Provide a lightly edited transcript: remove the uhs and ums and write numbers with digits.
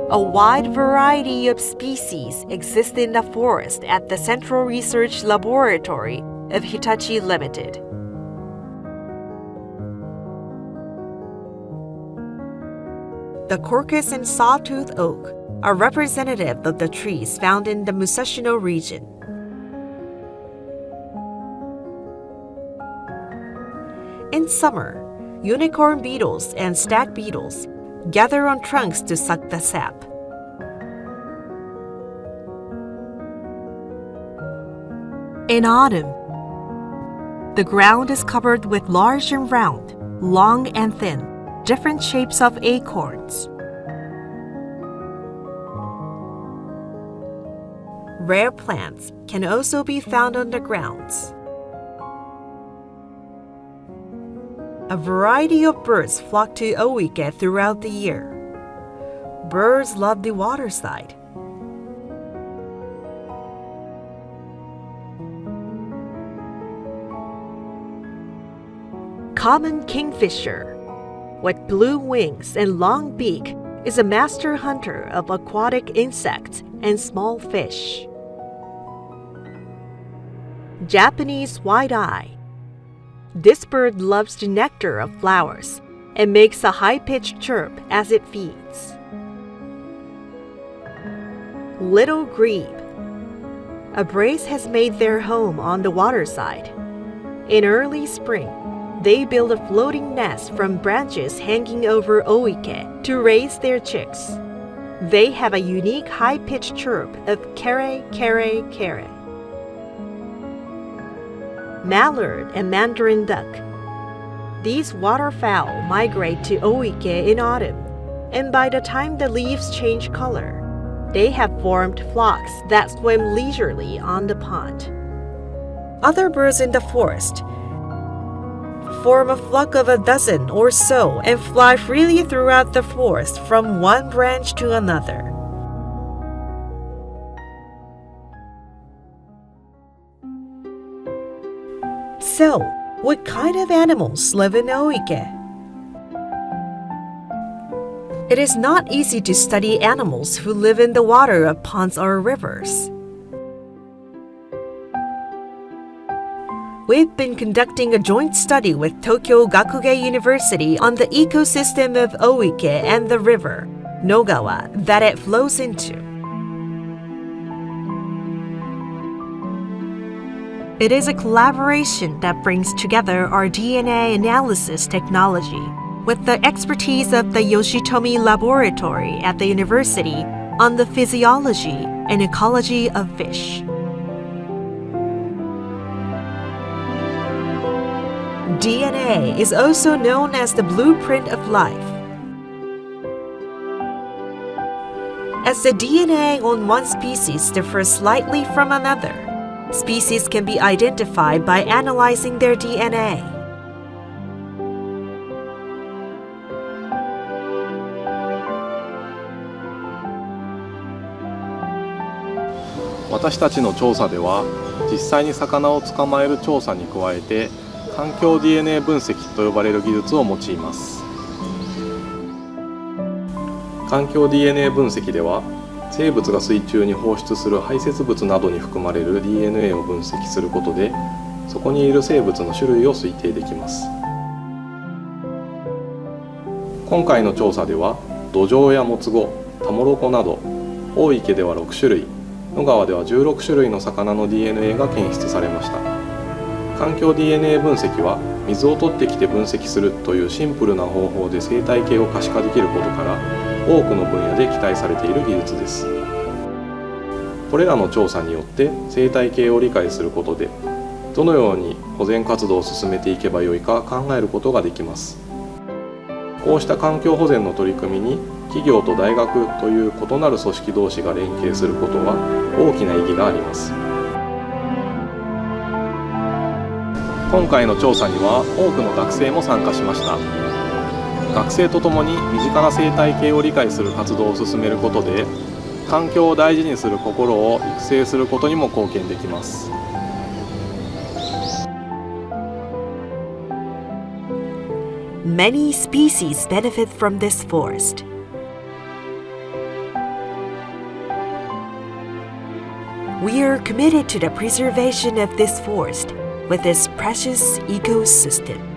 A wide variety of species exist in the forest at the Central Research Laboratory of Hitachi Limited. The Crocus and sawtooth oak are representative of the trees found in the Musashino region. In summer, unicorn beetles and stag beetles gather on trunks to suck the sap. In autumn, the ground is covered with large and round, long and thin, different shapes of acorns. Rare plants can also be found on the grounds. A variety of birds flock to Oike throughout the year. Birds love the waterside. Common kingfisher, with blue wings and long beak, is a master hunter of aquatic insects and small fish. Japanese white-eye. This bird loves the nectar of flowers and makes a high-pitched chirp as it feeds. Little grebe. A brace has made their home on the waterside. In early spring, they build a floating nest from branches hanging over Oike to raise their chicks. They have a unique high-pitched chirp of kere, kere, kere. Mallard and mandarin duck. These waterfowl migrate to Oike in autumn, and by the time the leaves change color, they have formed flocks that swim leisurely on the pond. Other birds in the forest form a flock of a dozen or so and fly freely throughout the forest from one branch to another. So, what kind of animals live in Oike? It is not easy to study animals who live in the water of ponds or rivers. We've been conducting a joint study with Tokyo Gakuge University on the ecosystem of Oike and the river, Nogawa, that it flows into. It is a collaboration that brings together our DNA analysis technology with the expertise of the Yoshitomi Laboratory at the university on the physiology and ecology of fish. DNA is also known as the blueprint of life. As the DNA on one species differs slightly from another, species can be identified by analyzing their DNA.「私たちの調査では、実際に魚を捕まえる調査に加えて、環境 DNA 分析と呼ばれる技術を用います。環境 DNA 分析では、生物が水中に放出する排泄物などに含まれる DNA を分析することで、そこにいる生物の種類を推定できます。今回の調査では、ドジョウやモツゴ、タモロコなど、大池では6種類、野川では16種類の魚の DNA が検出されました。環境 DNA 分析は、水を取ってきて分析するというシンプルな方法で生態系を可視化できることから、多くの分野で期待されている技術です。これらの調査によって生態系を理解することで、どのように保全活動を進めていけばよいか考えることができます。こうした環境保全の取り組みに、企業と大学という異なる組織同士が連携することは大きな意義があります。今回の調査には多くの学生も参加しました。学生とともに身近な生態系を理解する活動を進めることで、環境を大事にする心を育成することにも貢献できます。Many species benefit from this forest. We are committed to the preservation of this forest with its precious ecosystem.